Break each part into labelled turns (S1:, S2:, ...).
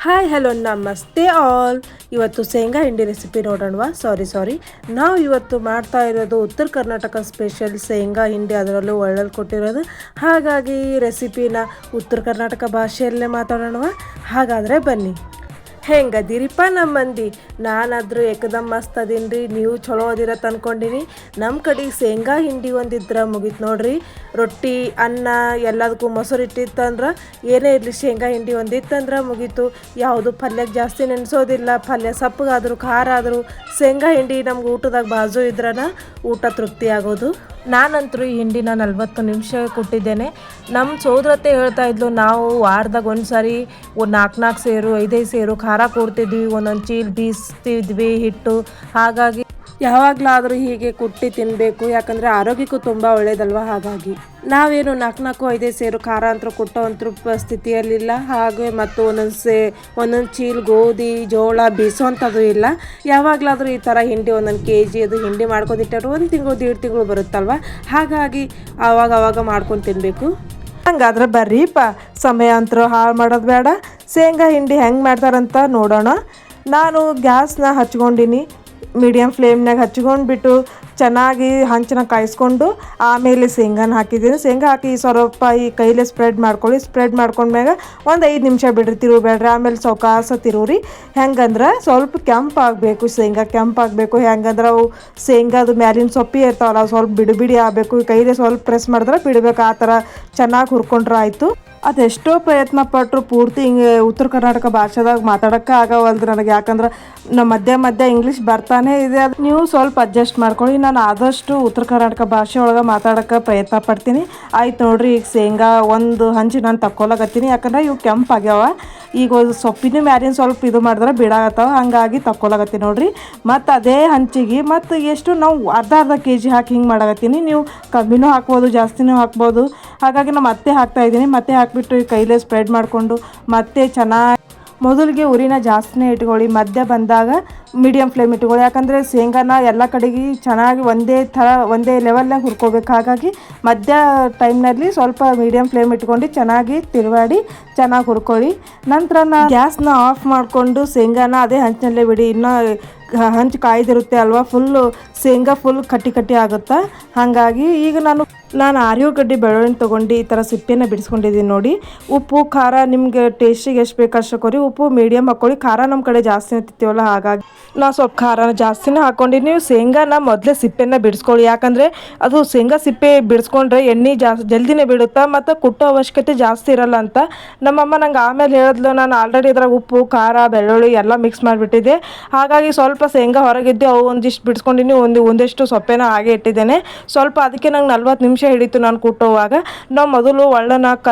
S1: Hi hello ನಮಸ್ತೆ all. ಇವತ್ತು ಶೇಂಗಾ ಹಿಂಡಿ ರೆಸಿಪಿ ನೋಡೋಣವಾ. ಸಾರಿ ನಾವು ಇವತ್ತು ಮಾಡ್ತಾ ಇರೋದು ಉತ್ತರ ಕರ್ನಾಟಕ ಸ್ಪೆಷಲ್ ಶೇಂಗಾ ಹಿಂಡಿ, ಅದರಲ್ಲೂ ಒಳ್ಳಲ್ಲಿ ಕೊಟ್ಟಿರೋದು. ಹಾಗಾಗಿ ಈ ರೆಸಿಪಿನ ಉತ್ತರ ಕರ್ನಾಟಕ ಭಾಷೆಯಲ್ಲೇ ಮಾತಾಡೋಣವಾ. ಹಾಗಾದರೆ ಬನ್ನಿ. ಹೆಂಗದಿರಿಪ್ಪ ನಮ್ಮ ಮಂದಿ? ನಾನಾದರೂ ಏಕದಮ್ ಮಸ್ತ್ ಅದೀನಿ ರೀ. ನೀವು ಚಲೋ ಅದಿರತ್ತೆ ಅಂದ್ಕೊಂಡಿನಿ. ನಮ್ಮ ಕಡೆಗೆ ಶೇಂಗಾ ಹಿಂಡಿ ಒಂದಿದ್ರೆ ಮುಗೀತು ನೋಡ್ರಿ. ರೊಟ್ಟಿ ಅನ್ನ ಎಲ್ಲದಕ್ಕೂ ಮೊಸರು ಇಟ್ಟಿತ್ತಂದ್ರೆ, ಏನೇ ಇರಲಿ ಶೇಂಗಾ ಹಿಂಡಿ ಒಂದಿತ್ತಂದ್ರೆ ಮುಗೀತು. ಯಾವುದು ಪಲ್ಯಕ್ಕೆ ಜಾಸ್ತಿ ನೆನೆಸೋದಿಲ್ಲ. ಪಲ್ಯ ಸಪ್ಪಗಾದರೂ ಖಾರ ಆದರೂ ಶೇಂಗಾ ಹಿಂಡಿ ನಮ್ಗೆ ಊಟದಾಗ ಬಾಜು ಇದ್ರನ ಊಟ ತೃಪ್ತಿ ಆಗೋದು. ನಾನಂತರೂ ಈ ಹಿಂಡಿನ 40 ನಿಮಿಷ ಕೊಟ್ಟಿದ್ದೇನೆ. ನಮ್ಮ ಸೋದರತೆ ಹೇಳ್ತಾ ಇದ್ಲು, ನಾವು ವಾರದಾಗ ಒಂದು ಸಾರಿ 4 ಸೇರು 5 ಸೇರು ಖಾರ ಕೊಡ್ತಿದ್ವಿ, ಒಂದೊಂದು ಚೀಲ ಬೀಸ್ತಿದ್ವಿ ಹಿಟ್ಟು. ಹಾಗಾಗಿ ಯಾವಾಗಲಾದರೂ ಹೀಗೆ ಕುಟ್ಟಿ ತಿನ್ನಬೇಕು, ಯಾಕಂದರೆ ಆರೋಗ್ಯಕ್ಕೂ ತುಂಬ ಒಳ್ಳೇದಲ್ವ. ಹಾಗಾಗಿ ನಾವೇನು 4 ಸೇರು ಖಾರ ಅಂತೂ ಕೊಟ್ಟೋ ಅಂತೂ ಸ್ಥಿತಿಯಲ್ಲಿಲ್ಲ. ಹಾಗೆ ಮತ್ತು ಒಂದೊಂದು ಚೀಲ ಗೋಧಿ ಜೋಳ ಬೀಸೋವಂಥದ್ದು ಇಲ್ಲ. ಯಾವಾಗಲಾದರೂ ಈ ಥರ ಹಿಂಡಿ ಒಂದೊಂದು kg ಅದು ಹಿಂಡಿ ಮಾಡ್ಕೊಂಡಿಟ್ಟಾರು 1 ತಿಂಗಳು 1.5 ತಿಂಗಳು ಬರುತ್ತಲ್ವ. ಹಾಗಾಗಿ ಆವಾಗ ಮಾಡ್ಕೊಂಡು ತಿನ್ನಬೇಕು. ಹಂಗಾದ್ರೆ ಬರ್ರಿಪ್ಪ, ಸಮಯ ಅಂತರೂ ಹಾಳು ಮಾಡೋದು ಬೇಡ. ಶೇಂಗಾ ಹಿಂಡಿ ಹೆಂಗೆ ಮಾಡ್ತಾರಂತ ನೋಡೋಣ. ನಾನು ಗ್ಯಾಸ್ನ ಹಚ್ಕೊಂಡಿನಿ, ಮೀಡಿಯಮ್ ಫ್ಲೇಮ್ನಾಗ ಹಚ್ಕೊಂಡ್ಬಿಟ್ಟು ಚೆನ್ನಾಗಿ ಹಂಚನ ಕಾಯಿಸ್ಕೊಂಡು ಆಮೇಲೆ ಶೇಂಗಾನ ಹಾಕಿದ್ದೀನಿ. ಶೇಂಗಾ ಹಾಕಿ ಸ್ವಲ್ಪ ಈ ಕೈಲೇ ಸ್ಪ್ರೆಡ್ ಮಾಡ್ಕೊಳ್ಳಿ. ಸ್ಪ್ರೆಡ್ ಮಾಡ್ಕೊಂಡ್ಮ್ಯಾಗ ಒಂದು 5 ನಿಮಿಷ ಬಿಡ್ರಿ, ತಿರುಗಬೇಡ್ರಿ. ಆಮೇಲೆ ಸಾವಕಾಶ ತಿರುವ್ರಿ. ಹೆಂಗಂದ್ರೆ ಸ್ವಲ್ಪ ಕೆಂಪಾಗಬೇಕು, ಶೇಂಗಾ ಕೆಂಪಾಗಬೇಕು. ಹೆಂಗಂದ್ರೆ ಅವು ಶೇಂಗಾದು ಮ್ಯಾಲಿನ ಸೊಪ್ಪಿ ಇರ್ತಾವಲ್ಲ, ಸ್ವಲ್ಪ ಬಿಡಿ ಆಗಬೇಕು. ಕೈಲೇ ಸ್ವಲ್ಪ ಪ್ರೆಸ್ ಮಾಡಿದ್ರೆ ಬಿಡಬೇಕು. ಆ ಥರ ಚೆನ್ನಾಗಿ ಹುರ್ಕೊಂಡ್ರೆ ಆಯಿತು. ಅದೆಷ್ಟೋ ಪ್ರಯತ್ನ ಪಟ್ಟರು ಪೂರ್ತಿ ಹಿಂಗೆ ಉತ್ತರ ಕರ್ನಾಟಕ ಭಾಷೆದಾಗ ಮಾತಾಡೋಕ್ಕೆ ಆಗವಲ್ದು ನನಗೆ. ಯಾಕಂದ್ರೆ ನಮ್ಮ ಮಧ್ಯ ಇಂಗ್ಲೀಷ್ ಬರ್ತಾನೆ ಇದೆ. ಅದು ನೀವು ಸ್ವಲ್ಪ ಅಡ್ಜಸ್ಟ್ ಮಾಡ್ಕೊಳ್ಳಿ. ನಾನು ಆದಷ್ಟು ಉತ್ತರ ಕರ್ನಾಟಕ ಭಾಷೆ ಒಳಗೆ ಮಾತಾಡೋಕ್ಕೆ ಪ್ರಯತ್ನ ಪಡ್ತೀನಿ. ಆಯ್ತು ನೋಡಿರಿ, ಈಗ ಶೇಂಗಾ ಒಂದು ಹಂಚಿ ನಾನು ತಕ್ಕೊಳಕತ್ತೀನಿ. ಯಾಕಂದ್ರೆ ಇವು ಕೆಂಪಾಗ್ಯಾವ. ಈಗ ಸೊಪ್ಪಿನ ಮ್ಯಾಲಿನ ಸ್ವಲ್ಪ ಇದು ಮಾಡಿದ್ರೆ ಬಿಡಾಗತ್ತವ. ಹಾಗಾಗಿ ತಕ್ಕೊಳಕತ್ತೀನಿ ನೋಡಿರಿ. ಮತ್ತು ಅದೇ ಹಂಚಿಗೆ ಮತ್ತು ಎಷ್ಟು ನಾವು ಅರ್ಧ kg ಹಾಕಿ ಹಿಂಗೆ ಮಾಡಕತ್ತೀನಿ. ನೀವು ಕಮ್ಮಿನೂ ಹಾಕ್ಬೋದು, ಜಾಸ್ತಿನೂ ಹಾಕ್ಬೋದು. ಹಾಗಾಗಿ ನಾನು ಮತ್ತೆ ಹಾಕ್ತಾಯಿದ್ದೀನಿ. ಮತ್ತೆ ಹಾಕಿಬಿಟ್ಟು ಈ ಕೈಲೇ ಸ್ಪ್ರೆಡ್ ಮಾಡಿಕೊಂಡು ಮತ್ತೆ ಚೆನ್ನಾಗಿ ಮೊದಲಿಗೆ ಉರಿನ ಜಾಸ್ತಿನೇ ಇಟ್ಕೊಳ್ಳಿ. ಮಧ್ಯ ಬಂದಾಗ ಮೀಡಿಯಮ್ ಫ್ಲೇಮ್ ಇಟ್ಕೊಳ್ಳಿ. ಯಾಕಂದರೆ ಶೇಂಗಾನ ಎಲ್ಲ ಕಡೆಗೆ ಚೆನ್ನಾಗಿ ಒಂದೇ ಲೆವೆಲ್ನಾಗ ಹುರ್ಕೋಬೇಕು. ಹಾಗಾಗಿ ಮಧ್ಯ ಟೈಮ್ನಲ್ಲಿ ಸ್ವಲ್ಪ ಮೀಡಿಯಮ್ ಫ್ಲೇಮ್ ಇಟ್ಕೊಂಡು ಚೆನ್ನಾಗಿ ತಿರುವಾಡಿ ಚೆನ್ನಾಗಿ ಹುರ್ಕೊಳ್ಳಿ. ನಂತರ ಗ್ಯಾಸ್ನ ಆಫ್ ಮಾಡಿಕೊಂಡು ಶೇಂಗಾನ ಅದೇ ಹಂಚಿನಲ್ಲೇ ಬಿಡಿ. ಇನ್ನೂ ಹಂಚು ಕಾಯ್ದಿರುತ್ತೆ ಅಲ್ವಾ, ಶೇಂಗಾ ಫುಲ್ ಕಟ್ಟಿ ಆಗುತ್ತೆ. ಹಾಗಾಗಿ ಈಗ ನಾನು ಆರ್ಯೋಗಡ್ಡೆ ಬೆಳ್ಳುಳ್ಳಿ ತೊಗೊಂಡು ಈ ಥರ ಸಿಪ್ಪೆನ ಬಿಡಿಸ್ಕೊಂಡಿದ್ದೀನಿ ನೋಡಿ. ಉಪ್ಪು ಖಾರ ನಿಮಗೆ ಟೇಸ್ಟಿಗೆ ಎಷ್ಟು ಬೇಕು ಅಷ್ಟು ಹಾಕೋರಿ. ಉಪ್ಪು ಮೀಡಿಯಮ್ ಹಾಕ್ಕೊಳ್ಳಿ. ಖಾರ ನಮ್ಮ ಕಡೆ ಜಾಸ್ತಿನೇ ತಿಂತೀವಲ್ಲ, ಹಾಗಾಗಿ ನಾವು ಸ್ವಲ್ಪ ಖಾರನ ಜಾಸ್ತಿನೇ ಹಾಕ್ಕೊಂಡು. ನೀವು ಶೇಂಗಾನ ಮೊದಲೇ ಸಿಪ್ಪೆನ ಬಿಡಿಸ್ಕೊಳ್ಳಿ. ಯಾಕಂದರೆ ಅದು ಶೇಂಗಾ ಸಿಪ್ಪೆ ಬಿಡಿಸ್ಕೊಂಡ್ರೆ ಎಣ್ಣೆ ಜಲ್ದಿನೇ ಬಿಡುತ್ತಾ ಮತ್ತು ಕುಟ್ಟೋ ಅವಶ್ಯಕತೆ ಜಾಸ್ತಿ ಇರಲ್ಲ ಅಂತ ನಮ್ಮಮ್ಮ ನಂಗೆ ಆಮೇಲೆ ಹೇಳಿದ್ಲು. ನಾನು ಆಲ್ರೆಡಿ ಇದ್ರಾಗ ಉಪ್ಪು ಖಾರ ಬೆಳ್ಳುಳ್ಳಿ ಎಲ್ಲ ಮಿಕ್ಸ್ ಮಾಡಿಬಿಟ್ಟಿದ್ದೆ. ಹಾಗಾಗಿ ಸ್ವಲ್ಪ ಶೇಂಗಾ ಹೊರಗಿದ್ದು ಅವು ಒಂದಿಷ್ಟು ಬಿಡಿಸ್ಕೊಂಡಿನಿ, ಒಂದಿಷ್ಟು ಸೊಪ್ಪೆನ ಹಾಗೆ ಇಟ್ಟಿದ್ದೇನೆ. ಸ್ವಲ್ಪ ಅದಕ್ಕೆ ನಂಗೆ 40 ನಿಮಿಷ ಹಿಡಿತು ನಾನು ಕುಟ್ಟೋವಾಗ. ನಾವು ಮೊದಲು ಒಳ್ಳನ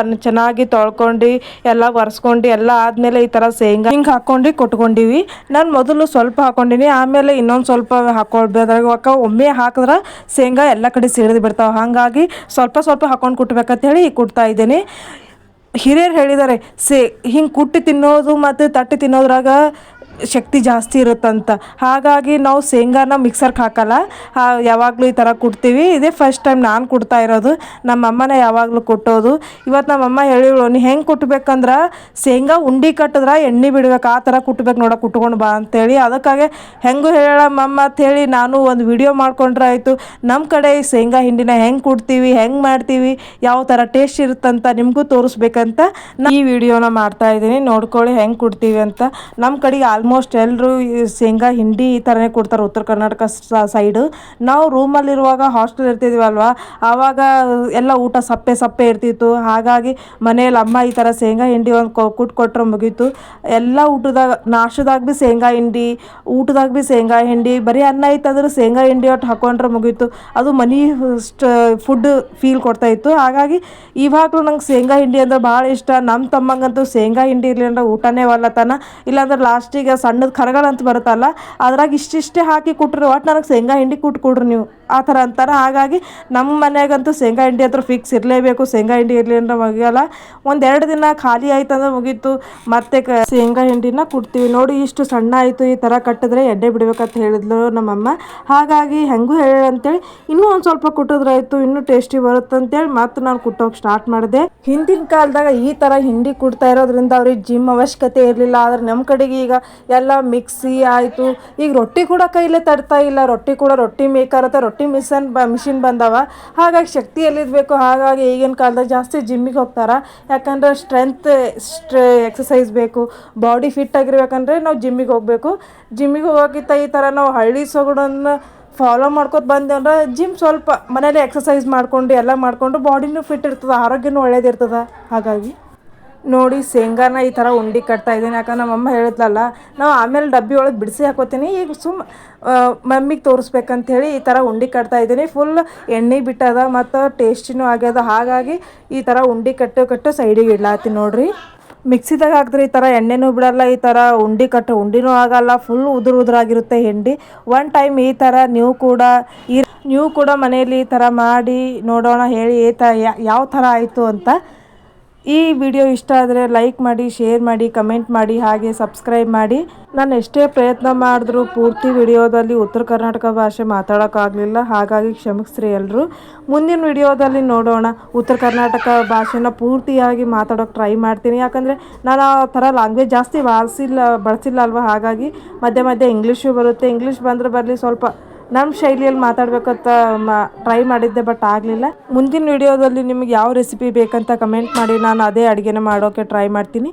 S1: ಚೆನ್ನಾಗಿ ತೊಳ್ಕೊಂಡು ಎಲ್ಲ ಒರೆಸ್ಕೊಂಡು ಎಲ್ಲ ಆದಮೇಲೆ ಈ ಥರ ಶೇಂಗಾ ಹಿಂಗೆ ಹಾಕ್ಕೊಂಡು ಕೊಟ್ಕೊಂಡಿವಿ. ನಾನು ಮೊದಲು ಸ್ವಲ್ಪ ಹಾಕ್ಕೊಂಡಿನಿ, ಆಮೇಲೆ ಇನ್ನೊಂದು ಸ್ವಲ್ಪ ಹಾಕ್ಕೊಳ್ಬೇಕಾಗ ಒಮ್ಮೆ ಹಾಕಿದ್ರೆ ಶೇಂಗಾ ಎಲ್ಲ ಕಡೆ ಸಿಡಿದು ಬಿಡ್ತಾವೆ. ಹಾಗಾಗಿ ಸ್ವಲ್ಪ ಹಾಕ್ಕೊಂಡು ಕುಟ್ಬೇಕಂತೇಳಿ ಕುಟ್ತಾ ಇದ್ದೀನಿ. ಹಿರಿಯರು ಹೇಳಿದ್ದಾರೆ, ಹಿಂಗೆ ಕುಟ್ಟಿ ತಿನ್ನೋದು ಮತ್ತು ತಟ್ಟಿ ತಿನ್ನೋದ್ರಾಗ ಶಕ್ತಿ ಜಾಸ್ತಿ ಇರುತ್ತಂತ. ಹಾಗಾಗಿ ನಾವು ಶೇಂಗಾನ ಮಿಕ್ಸರ್ಗೆ ಹಾಕಲ್ಲ, ಯಾವಾಗಲೂ ಈ ಥರ ಕುಟ್ತೀವಿ. ಇದೇ ಫಸ್ಟ್ ಟೈಮ್ ನಾನು ಕುಟ್ತಾ ಇರೋದು. ನಮ್ಮಮ್ಮನೇ ಯಾವಾಗಲೂ ಕುಟ್ಟೋದು. ಇವತ್ತು ನಮ್ಮಮ್ಮ ಹೇಳಿಳು, ನೀ ಹೆಂಗೆ ಕುಟ್ಬೇಕಂದ್ರೆ ಶೇಂಗಾ ಉಂಡೆ ಕಟ್ಟಿದ್ರೆ ಎಣ್ಣೆ ಬಿಡ್ಬೇಕು, ಆ ಥರ ಕುಟ್ಬೇಕು ನೋಡ, ಕುಟ್ಕೊಂಡು ಬಾ ಅಂತೇಳಿ. ಅದಕ್ಕಾಗಿ ಹೆಂಗೂ ಹೇಳಮ್ಮಮ್ಮ ಅಂಥೇಳಿ ನಾನು ಒಂದು ವಿಡಿಯೋ ಮಾಡ್ಕೊಂಡ್ರೆ ಆಯಿತು. ನಮ್ಮ ಕಡೆ ಶೇಂಗಾ ಹಿಂಡಿನ ಹೆಂಗೆ ಕುಟ್ತೀವಿ, ಹೆಂಗೆ ಮಾಡ್ತೀವಿ, ಯಾವ ಥರ ಟೇಸ್ಟ್ ಇರುತ್ತಂತ ನಿಮಗೂ ತೋರಿಸ್ಬೇಕಂತ ಈ ವಿಡಿಯೋನ ಮಾಡ್ತಾ ಇದ್ದೀನಿ. ನೋಡ್ಕೊಳ್ಳಿ ಹೆಂಗೆ ಕುಟ್ತೀವಿ ಅಂತ. ನಮ್ಮ ಕಡೆಗೆ ಆಲ್ಮೋಸ್ಟ್ ಎಲ್ಲರೂ ಶೇಂಗಾ ಹಿಂಡಿ ಈ ಥರನೇ ಕೊಡ್ತಾರೆ ಉತ್ತರ ಕರ್ನಾಟಕ ಸೈಡು. ನಾವು ರೂಮಲ್ಲಿರುವಾಗ ಹಾಸ್ಟೆಲ್ ಇರ್ತಿದ್ವಲ್ವ, ಆವಾಗ ಎಲ್ಲ ಊಟ ಸಪ್ಪೆ ಇರ್ತಿತ್ತು. ಹಾಗಾಗಿ ಮನೇಲಿ ಅಮ್ಮ ಈ ಥರ ಶೇಂಗಾ ಹಿಂಡಿ ಒಂದು ಕೊಟ್ಟರೆ ಮುಗೀತು. ಎಲ್ಲ ಊಟದಾಗ ನಾಷ್ಟದಾಗ ಭೀ ಶೇಂಗಾ ಹಿಂಡಿ, ಊಟದಾಗ ಭೀ ಶೇಂಗಾ ಹಿಂಡಿ. ಬರೀ ಅನ್ನ ಇತ್ತಂದ್ರೆ ಶೇಂಗಾ ಹಿಂಡಿ ಒಟ್ಟು ಹಾಕೊಂಡ್ರೆ ಮುಗೀತು. ಅದು ಮನಿ ಫುಡ್ ಫೀಲ್ ಕೊಡ್ತಾಯಿತ್ತು. ಹಾಗಾಗಿ ಇವಾಗಲೂ ನಂಗೆ ಶೇಂಗಾ ಹಿಂಡಿ ಅಂದ್ರೆ ಭಾಳ ಇಷ್ಟ. ನಮ್ಮ ತಮ್ಮಂಗಂತೂ ಶೇಂಗಾ ಹಿಂಡಿ ಇರಲಿ ಅಂದ್ರೆ ಊಟನೇ ಒಲ್ಲತನ. ಇಲ್ಲಾಂದ್ರೆ ಲಾಸ್ಟಿಗೆ ಸಣ್ಣದು ಕರಗಡ ಅಂತ ಬರುತ್ತಲ್ಲ ಅದ್ರಾಗ ಇಷ್ಟಿಷ್ಟೇ ಹಾಕಿ ಕೊಟ್ರಿ ಒಟ್ಟು ನನಗೆ ಶೇಂಗಾ ಹಿಂಡಿ ಕೊಡ್ರಿ ನೀವು ಆ ಥರ ಅಂತಾರೆ. ಹಾಗಾಗಿ ನಮ್ಮ ಮನೆಯಾಗಂತೂ ಶೇಂಗಾ ಹಿಂಡಿ ಹತ್ರ ಫಿಕ್ಸ್ ಇರಲೇಬೇಕು. ಶೇಂಗಾ ಹಿಂಡಿ ಇರಲಿ ಅಂದ್ರೆ ಮುಗಿಯಲ್ಲ. 1-2 ದಿನ ಖಾಲಿ ಆಯ್ತು ಅಂದ್ರೆ ಮುಗೀತು, ಮತ್ತೆ ಶೇಂಗಾ ಹಿಂಡಿನ ಕುಟ್ತೀವಿ. ನೋಡಿ ಇಷ್ಟು ಸಣ್ಣ ಆಯಿತು, ಈ ಥರ ಕಟ್ಟಿದ್ರೆ ಎಣ್ಣೆ ಬಿಡ್ಬೇಕಂತ ಹೇಳಿದ್ಲು ನಮ್ಮಮ್ಮ. ಹಾಗಾಗಿ ಹೆಂಗೂ ಹೇಳಿ ಅಂತೇಳಿ ಇನ್ನೂ ಒಂದು ಸ್ವಲ್ಪ ಕುಟ್ಟಿದ್ರಾಯ್ತು, ಇನ್ನೂ ಟೇಸ್ಟಿ ಬರುತ್ತೆ ಅಂತೇಳಿ ಮತ್ತೆ ನಾನು ಕುಟ್ಟೋಕೆ ಸ್ಟಾರ್ಟ್ ಮಾಡಿದೆ. ಹಿಂದಿನ ಕಾಲದಾಗ ಈ ಥರ ಹಿಂಡಿ ಕುಟ್ತಾ ಇರೋದ್ರಿಂದ ಅವ್ರಿಗೆ ಜಿಮ್ ಅವಶ್ಯಕತೆ ಇರಲಿಲ್ಲ. ಆದರೆ ನಮ್ಮ ಕಡೆಗೆ ಈಗ ಎಲ್ಲ ಮಿಕ್ಸಿ ಆಯಿತು. ಈಗ ರೊಟ್ಟಿ ಕೂಡ ಕೈಲೇ ತಡ್ತಾ ಇಲ್ಲ, ರೊಟ್ಟಿ ಮೇಕರ್ ಅಥವಾ ರೊಟ್ಟಿ ಮಿಷಿನ್ ಬಂದವ. ಹಾಗಾಗಿ ಶಕ್ತಿ ಎಲ್ಲಿರಬೇಕು. ಹಾಗಾಗಿ ಈಗಿನ ಕಾಲದಾಗ ಜಾಸ್ತಿ ಜಿಮ್ಮಿಗೆ ಹೋಗ್ತಾರೆ. ಯಾಕಂದ್ರೆ ಎಕ್ಸಸೈಸ್ ಬೇಕು, ಬಾಡಿ ಫಿಟ್ ಆಗಿರ್ಬೇಕಂದ್ರೆ ನಾವು ಜಿಮ್ಮಿಗೆ ಹೋಗಬೇಕು. ಜಿಮ್ಮಿಗೆ ಹೋಗೋಕ್ಕಿಂತ ಈ ಥರ ನಾವು ಹಳ್ಳಿ ಸೊಗಡನ್ನು ಫಾಲೋ ಮಾಡ್ಕೊತ ಬಂದೆ ಅಂದ್ರೆ ಜಿಮ್ ಸ್ವಲ್ಪ ಮನೇಲಿ ಎಕ್ಸಸೈಸ್ ಮಾಡ್ಕೊಂಡು ಎಲ್ಲ ಮಾಡಿಕೊಂಡು ಬಾಡಿನೂ ಫಿಟ್ ಇರ್ತದೆ, ಆರೋಗ್ಯನೂ ಒಳ್ಳೇದಿರ್ತದೆ. ಹಾಗಾಗಿ ನೋಡಿ ಶೇಂಗಾನ ಈ ಥರ ಉಂಡೆ ಕಟ್ತಾ ಇದ್ದೀನಿ. ಯಾಕಂದ್ರೆ ನಮ್ಮಮ್ಮ ಹೇಳಿದ್ಲಲ್ಲ, ನಾವು ಆಮೇಲೆ ಡಬ್ಬಿ ಒಳಗೆ ಬಿಡಿಸಿ ಹಾಕೋತೀನಿ, ಈಗ ಮಮ್ಮಿಗೆ ತೋರಿಸ್ಬೇಕಂಥೇಳಿ ಈ ಥರ ಉಂಡೆ ಕಟ್ತಾ ಇದ್ದೀನಿ. ಫುಲ್ ಎಣ್ಣೆ ಬಿಟ್ಟದ ಮತ್ತು ಟೇಸ್ಟಿನೂ ಆಗ್ಯದ. ಹಾಗಾಗಿ ಈ ಥರ ಉಂಡೆ ಕಟ್ಟು ಸೈಡಿಗೆ ಇಡ್ಲಾತೀನಿ ನೋಡ್ರಿ. ಮಿಕ್ಸಿದಾಗ ಹಾಕಿದ್ರೆ ಈ ಥರ ಎಣ್ಣೆನೂ ಬಿಡಲ್ಲ, ಈ ಥರ ಉಂಡಿನೂ ಆಗಲ್ಲ, ಫುಲ್ ಉದುರಾಗಿರುತ್ತೆ ಹಿಂಡಿ. ಒನ್ ಟೈಮ್ ಈ ಥರ ನೀವು ಕೂಡ ಮನೆಯಲ್ಲಿ ಈ ಥರ ಮಾಡಿ ನೋಡೋಣ, ಹೇಳಿ ಯಾವ ಥರ ಆಯಿತು ಅಂತ. ಈ ವಿಡಿಯೋ ಇಷ್ಟ ಆದರೆ ಲೈಕ್ ಮಾಡಿ, ಶೇರ್ ಮಾಡಿ, ಕಮೆಂಟ್ ಮಾಡಿ, ಹಾಗೆ ಸಬ್ಸ್ಕ್ರೈಬ್ ಮಾಡಿ. ನಾನು ಎಷ್ಟೇ ಪ್ರಯತ್ನ ಮಾಡಿದ್ರೂ ಪೂರ್ತಿ ವಿಡಿಯೋದಲ್ಲಿ ಉತ್ತರ ಕರ್ನಾಟಕ ಭಾಷೆ ಮಾತಾಡೋಕ್ಕಾಗಲಿಲ್ಲ, ಹಾಗಾಗಿ ಕ್ಷಮಿಸ್ರಿ ಎಲ್ಲರೂ. ಮುಂದಿನ ವಿಡಿಯೋದಲ್ಲಿ ನೋಡೋಣ, ಉತ್ತರ ಕರ್ನಾಟಕ ಭಾಷೆನ ಪೂರ್ತಿಯಾಗಿ ಮಾತಾಡೋಕ್ಕೆ ಟ್ರೈ ಮಾಡ್ತೀನಿ. ಯಾಕಂದರೆ ನಾನು ಆ ಥರ ಲ್ಯಾಂಗ್ವೇಜ್ ಜಾಸ್ತಿ ಬಳಸಿಲ್ಲ ಅಲ್ವ. ಹಾಗಾಗಿ ಮಧ್ಯೆ ಇಂಗ್ಲೀಷು ಬರುತ್ತೆ. ಇಂಗ್ಲೀಷ್ ಬಂದರೆ ಬರಲಿ, ಸ್ವಲ್ಪ ನಮ್ಮ ಶೈಲಿಯಲ್ಲಿ ಮಾತಾಡ್ಬೇಕಂತ ಟ್ರೈ ಮಾಡಿದ್ದೆ, ಬಟ್ ಆಗಲಿಲ್ಲ. ಮುಂದಿನ ವಿಡಿಯೋದಲ್ಲಿ ನಿಮಗೆ ಯಾವ ರೆಸಿಪಿ ಬೇಕಂತ ಕಮೆಂಟ್ ಮಾಡಿ, ನಾನು ಅದೇ ಅಡುಗೆನ ಮಾಡೋಕ್ಕೆ ಟ್ರೈ ಮಾಡ್ತೀನಿ.